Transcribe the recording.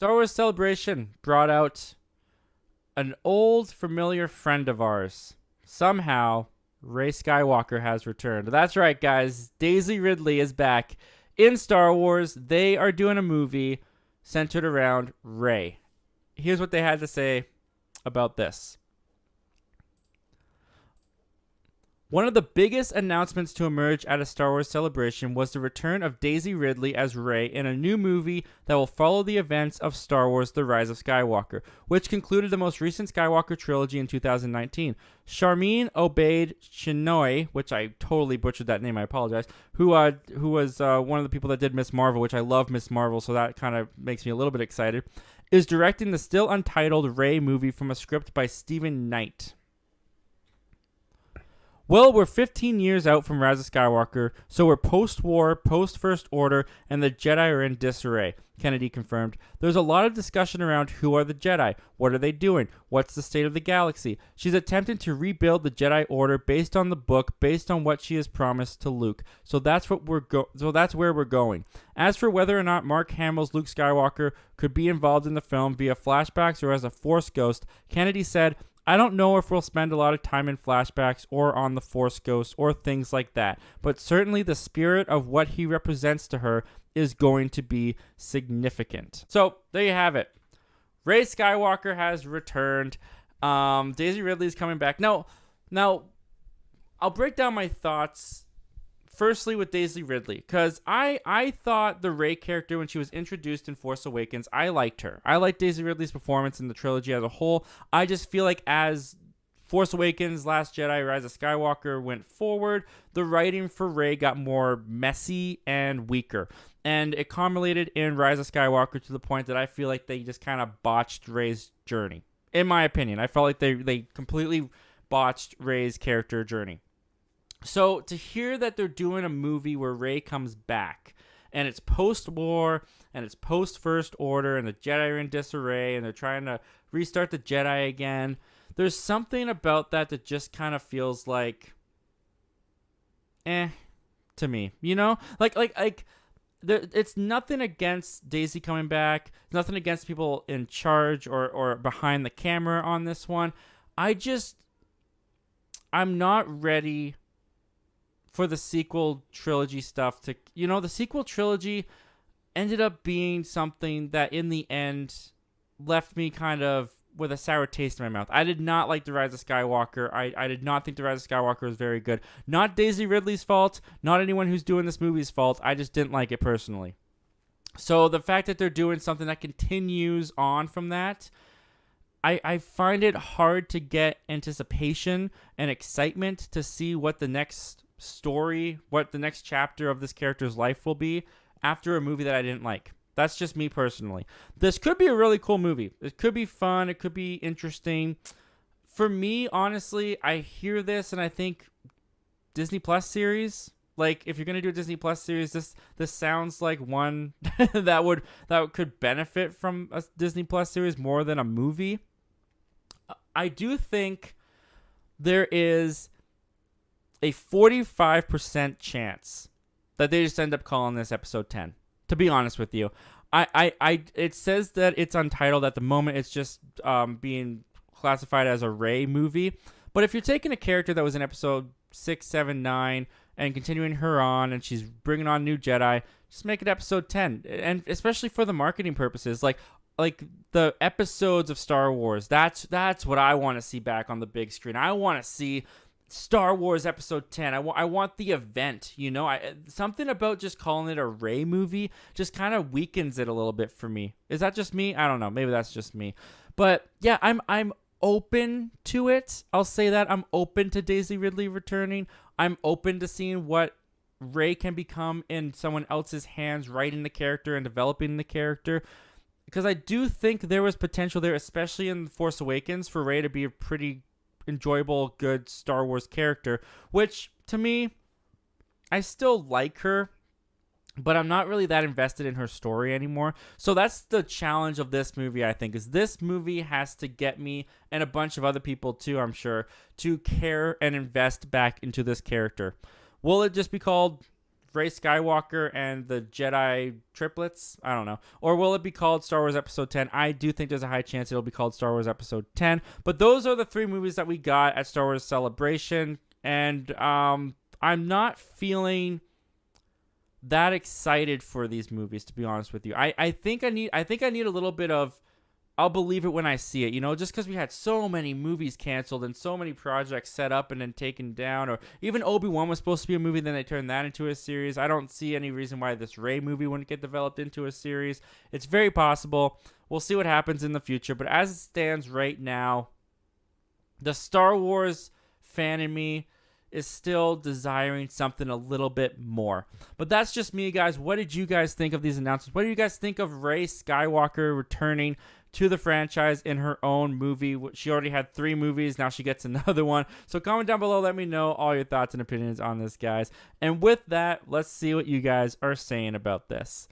Star Wars Celebration brought out an old familiar friend of ours. Somehow, Rey Skywalker has returned. That's right, guys. Daisy Ridley is back in Star Wars. They are doing a movie centered around Rey. Here's what they had to say about this. One of the biggest announcements to emerge at a Star Wars Celebration was the return of Daisy Ridley as Rey in a new movie that will follow the events of Star Wars The Rise of Skywalker, which concluded the most recent Skywalker trilogy in 2019. Sharmeen Obaid Chinoy, which I totally butchered that name, I apologize, who was one of the people that did Miss Marvel, which I love Miss Marvel, so that kind of makes me a little bit excited, is directing the still untitled Rey movie from a script by Stephen Knight. Well, we're 15 years out from Rise of Skywalker, so we're post-war, post-First Order, and the Jedi are in disarray, Kennedy confirmed. There's a lot of discussion around who are the Jedi, what are they doing, what's the state of the galaxy. She's attempting to rebuild the Jedi Order based on the book, based on what she has promised to Luke. So that's where we're going. As for whether or not Mark Hamill's Luke Skywalker could be involved in the film via flashbacks or as a Force ghost, Kennedy said, I don't know if we'll spend a lot of time in flashbacks or on the Force Ghost or things like that, but certainly the spirit of what he represents to her is going to be significant. So there you have it. Rey Skywalker has returned. Daisy Ridley is coming back. Now, I'll break down my thoughts firstly with Daisy Ridley, because I thought the Rey character, when she was introduced in Force Awakens, I liked her. I liked Daisy Ridley's performance in the trilogy as a whole. I just feel like as Force Awakens, Last Jedi, Rise of Skywalker went forward, the writing for Rey got more messy and weaker. And it culminated in Rise of Skywalker to the point that I feel like they just kind of botched Rey's journey. In my opinion, I felt like they completely botched Rey's character journey. So to hear that they're doing a movie where Rey comes back, and it's post-war, and it's post-First Order, and the Jedi are in disarray, and they're trying to restart the Jedi again, there's something about that just kind of feels like, to me, you know? It's nothing against Daisy coming back, nothing against people in charge or behind the camera on this one. I'm not ready for the sequel trilogy stuff the sequel trilogy ended up being something that in the end left me kind of with a sour taste in my mouth. I did not like The Rise of Skywalker. I did not think The Rise of Skywalker was very good. Not Daisy Ridley's fault, not anyone who's doing this movie's fault. I just didn't like it personally. So the fact that they're doing something that continues on from that, I find it hard to get anticipation and excitement to see what the next story, what the next chapter of this character's life will be after a movie that I didn't like. That's just me personally. This could be a really cool movie. It could be fun. It could be interesting. For me, honestly, I hear this and I think Disney Plus series. Like, if you're gonna do a Disney Plus series, this sounds like one that could benefit from a Disney Plus series more than a movie. I do think there is a 45% chance that they just end up calling this episode 10. To be honest with you, it says that it's untitled at the moment. It's just being classified as a Rey movie. But if you're taking a character that was in episode 6, 7, 9 and continuing her on, and she's bringing on new Jedi, just make it episode 10. And especially for the marketing purposes, like the episodes of Star Wars. That's what I want to see back on the big screen. I want to see Star Wars Episode 10. I want the event, something about just calling it a Rey movie just kind of weakens it a little bit for me. Is that just me? I don't know. Maybe that's just me. But yeah, I'm open to it. I'll say that. I'm open to Daisy Ridley returning. I'm open to seeing what Rey can become in someone else's hands, writing the character and developing the character. Because I do think there was potential there, especially in Force Awakens, for Rey to be a pretty enjoyable, good Star Wars character, which to me, I still like her, but I'm not really that invested in her story anymore. So that's the challenge of this movie, I think, is this movie has to get me, and a bunch of other people too, I'm sure, to care and invest back into this character. Will it just be called Rey Skywalker and the Jedi triplets? I don't know. Or will it be called Star Wars Episode 10? I do think there's a high chance it'll be called Star Wars Episode 10. But those are the 3 movies that we got at Star Wars Celebration. And I'm not feeling that excited for these movies, to be honest with you. I think I need a little bit of I'll believe it when I see it, just because we had so many movies canceled and so many projects set up and then taken down, or even Obi-Wan was supposed to be a movie, then they turned that into a series. I don't see any reason why this Rey movie wouldn't get developed into a series. It's very possible. We'll see what happens in the future, but as it stands right now, the Star Wars fan in me is still desiring something a little bit more. But that's just me, guys. What did you guys think of these announcements? What do you guys think of Rey Skywalker returning to the franchise in her own movie? She already had 3 movies. Now she gets another one. So comment down below. Let me know all your thoughts and opinions on this, guys. And with that, let's see what you guys are saying about this.